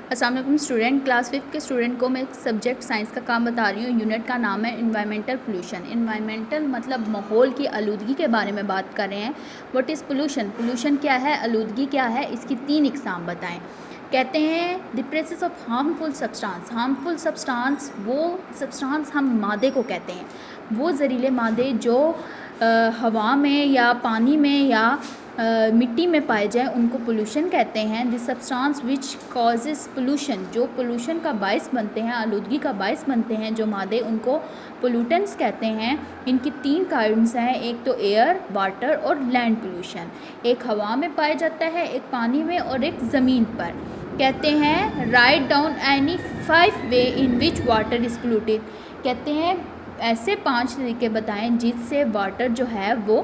अस्सलाम वालेकुम student, class 5 के स्टूडेंट को मैं एक सब्जेक्ट साइंस का काम बता रही हूँ। यूनिट का नाम है इन्वायरमेंटल पोल्यूशन। इन्वायरमेंटल मतलब माहौल की आलूदगी के बारे में बात कर रहे हैं। What is pollution? पोल्यूशन क्या है, आलूदगी क्या है, इसकी 3 इकसाम बताएं। कहते हैं the presence of harmful substance. Harmful substance वो सब्सटेंस हम मादे को कहते हैं, वो जहरीले मादे जो हवा में या पानी में या मिट्टी में पाए जाए उनको पोल्यूशन कहते हैं। This substance which causes pollution, जो पोल्यूशन का बायस बनते हैं, आलूदगी का बायस बनते हैं जो मादे, उनको पोल्यूटेंट्स कहते हैं। इनकी 3 काइंड्स हैं, एक तो एयर, वाटर और लैंड पोल्यूशन। एक हवा में पाया जाता है, एक पानी में और एक ज़मीन पर। कहते हैं write down any 5 way in which water is polluted. कहते हैं ऐसे 5 तरीके बताएं जिससे वाटर जो है वो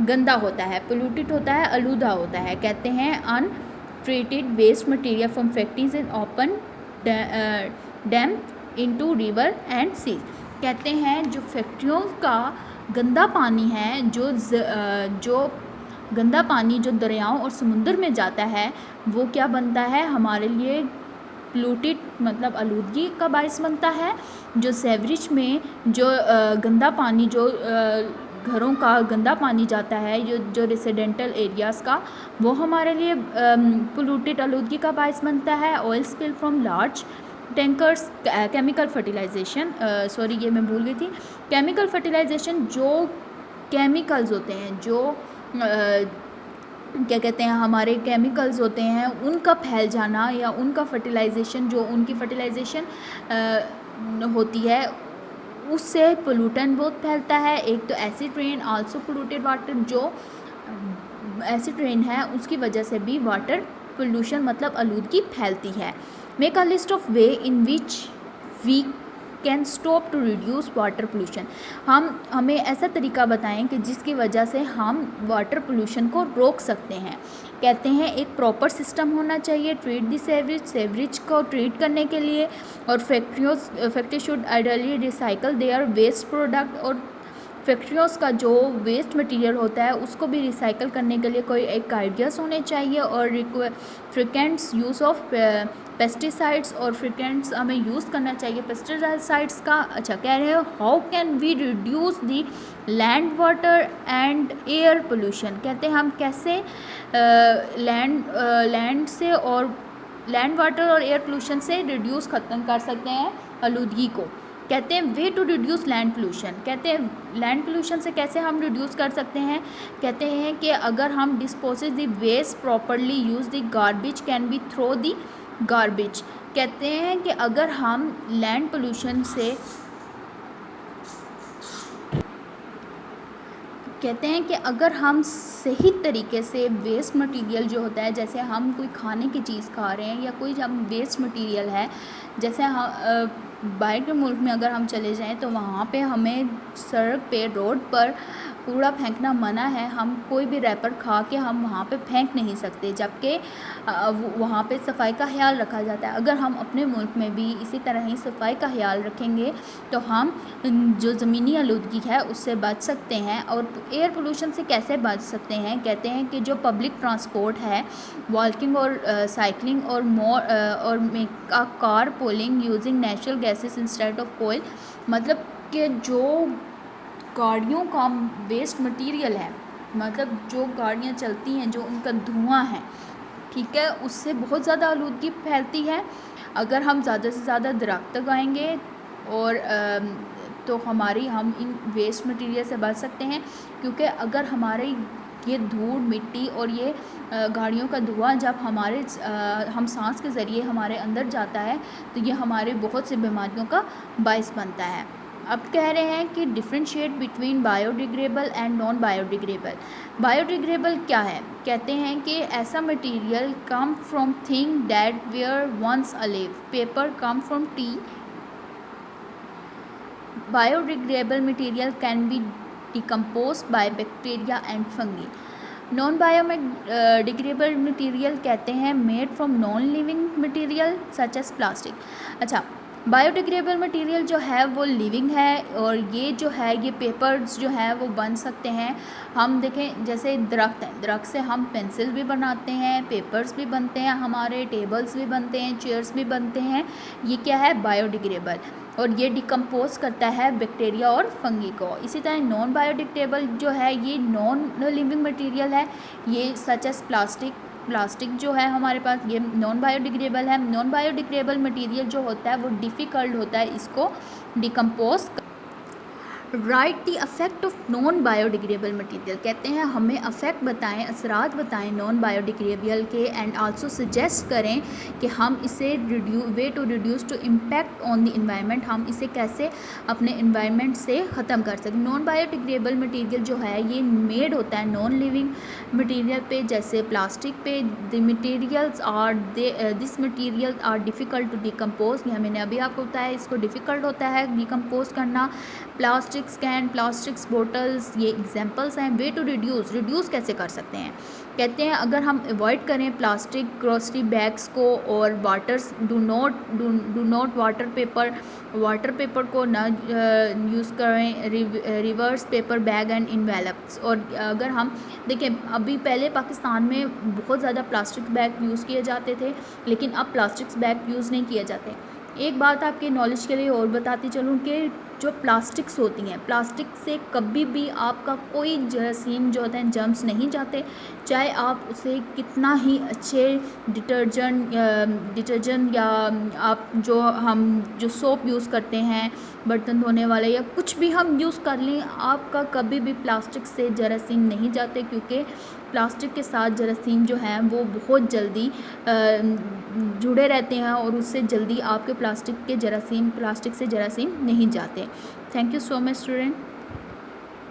गंदा होता है, पोल्यूटेड होता है, आलूदा होता है। कहते हैं untreated waste material from factories in open dump into river and sea. कहते हैं जो फैक्ट्रियों का गंदा पानी है, जो गंदा पानी जो दरियाओं और समुद्र में जाता है, वो क्या बनता है हमारे लिए पोल्यूटेड, मतलब आलूदगी का बायस बनता है। जो सेवरेज में जो गंदा पानी, जो घरों का गंदा पानी जाता है, जो रेसिडेंटल एरियाज़ का, वो हमारे लिए पोल्यूटेड आलूदगी का बायस बनता है। Oil spill from large tankers, chemical fertilization, sorry ये मैं भूल गई थी। केमिकल फर्टिलाइजेशन, जो केमिकल्स होते हैं, जो क्या कहते हैं, हमारे केमिकल्स होते हैं, उनका फैल जाना या उनका फर्टिलाइजेशन, जो उनकी फर्टिलाइजेशन होती है, उससे पोल्यूटेंट बहुत फैलता है। एक तो acid rain also polluted water, जो एसिड रेन है उसकी वजह से भी वाटर पोल्यूशन मतलब आलूदगी फैलती है। Make a list of way in which we can stop to reduce water pollution. हमें ऐसा तरीका बताएं कि जिसकी वजह से हम वाटर पोल्यूशन को रोक सकते हैं। कहते हैं एक प्रॉपर सिस्टम होना चाहिए ट्रीट दी सेवरेज को ट्रीट करने के लिए, और factory should ideally recycle their waste product, और फैक्ट्रियों का जो वेस्ट मटेरियल होता है उसको भी रिसाइकल करने के लिए कोई एक आइडियाज़ होने चाहिए। और फ्रिक्वेंट्स यूज़ ऑफ पेस्टिसाइड्स, और फ्रिक्वेंट्स हमें यूज़ करना चाहिए पेस्टिसाइड्स का। अच्छा, कह रहे हो how can we reduce the land water and air pollution. कहते हैं हम कैसे लैंड से और लैंड वाटर और एयर पोल्यूशन से रिड्यूस ख़त्म कर सकते हैं आलूदगी को। कहते हैं way to reduce land pollution. कहते हैं लैंड पोल्यूशन से कैसे हम रिड्यूस कर सकते हैं। कहते हैं कि अगर हम dispose the waste properly, use the garbage can be throw the garbage. कहते हैं कि अगर हम लैंड पोल्यूशन से, कहते हैं कि अगर हम सही तरीके से वेस्ट मटेरियल जो होता है, जैसे हम कोई खाने की चीज़ खा रहे हैं या कोई हम वेस्ट मटेरियल है, जैसे हम बाहर के मुल्क में अगर हम चले जाएं तो वहाँ पे हमें सड़क पे, रोड पर कूड़ा फेंकना मना है। हम कोई भी रैपर खा के हम वहाँ पे फेंक नहीं सकते, जबकि वहाँ पे सफाई का ख्याल रखा जाता है। अगर हम अपने मुल्क में भी इसी तरह ही सफाई का ख्याल रखेंगे तो हम जो ज़मीनी आलूदगी है उससे बच सकते हैं। और एयर पोल्यूशन से कैसे बच सकते हैं। कहते हैं कि जो पब्लिक ट्रांसपोर्ट है, वॉकिंग और साइकिलिंग और make a car polling using natural gases instead of oil. मतलब कि जो गाड़ियों का वेस्ट मटेरियल है, मतलब जो गाड़ियाँ चलती हैं, जो उनका धुआं है, ठीक है, उससे बहुत ज़्यादा आलूदगी फैलती है। अगर हम ज़्यादा से ज़्यादा दरख्त लगाएंगे और तो हम इन वेस्ट मटेरियल से बच सकते हैं। क्योंकि अगर हमारे ये धूल मिट्टी और ये गाड़ियों का धुआं जब हम सांस के ज़रिए हमारे अंदर जाता है तो ये हमारे बहुत सी बीमारियों का बायस बनता है। अब कह रहे हैं कि differentiate between biodegradable and non biodegradable. Biodegradable क्या है। कहते हैं कि ऐसा material come from thing that were once alive, paper come from tree. Biodegradable material can be decomposed by bacteria and fungi. Non biodegradable material कहते हैं made from non living material such as plastic. अच्छा, biodegradable material जो है वो living है, और ये जो है ये पेपर्स जो है वो बन सकते हैं। हम देखें जैसे दरख्त है, दरख्त से हम पेंसिल भी बनाते हैं, पेपर्स भी बनते हैं, हमारे टेबल्स भी बनते हैं, चेयर्स भी बनते हैं। ये क्या है, बायोडिग्रेडेबल, और ये डिकम्पोज करता है बैक्टीरिया और फंगी को। इसी तरह नॉन बायोडिग्रेडेबल जो है ये नॉन लिविंग मटेरियल है, ये सच एस प्लास्टिक जो है हमारे पास ये नॉन बायोडिग्रेडेबल है। नॉन बायोडिग्रेडेबल मटेरियल जो होता है वो डिफ़िकल्ट होता है इसको decompose. Right the affect of non biodegradable material, कहते हैं हमें अफेक्ट बताएं, असरात बताएं नॉन बायोडिग्रेडेबल के, एंड आल्सो सजेस्ट करें कि हम इसे way to reduce to impact on the environment, हम इसे कैसे अपने इन्वायरमेंट से ख़त्म कर सकते। नॉन बायोडिग्रेडेबल मटेरियल जो है ये मेड होता है नॉन लिविंग मटेरियल पे, जैसे प्लास्टिक पे। This material are difficult to decompose, ये मैंने अभी आपको बताया, इसको डिफ़िकल्ट होता है डिकम्पोज करना। प्लास्टिक्स कैन, प्लास्टिक्स बोटल्स, ये एग्जांपल्स हैं। वे टू रिड्यूस कैसे कर सकते हैं, कहते हैं अगर हम अवॉइड करें प्लास्टिक ग्रोसरी बैग्स को, और waters do not water vapour को ना यूज़ करें, reverse paper bag and envelopes. और अगर हम देखें अभी पहले पाकिस्तान में बहुत ज़्यादा प्लास्टिक बैग यूज़ किए जाते थे, लेकिन अब प्लास्टिक्स बैग यूज़ नहीं किए जाते। एक बात आपके नॉलेज के लिए और बताती चलूँ कि जो प्लास्टिक्स होती हैं, प्लास्टिक से कभी भी आपका कोई जरासीम जो होते हैं जर्म्स नहीं जाते, चाहे आप उसे कितना ही अच्छे डिटर्जेंट या आप जो सोप यूज़ करते हैं बर्तन धोने वाले या कुछ भी हम यूज़ कर लें, आपका कभी भी प्लास्टिक से जरासीम नहीं जाते, क्योंकि प्लास्टिक के साथ जरासीम जो हैं वो बहुत जल्दी जुड़े रहते हैं, और उससे जल्दी आपके प्लास्टिक से जरासीम नहीं जाते। Thank you so much student.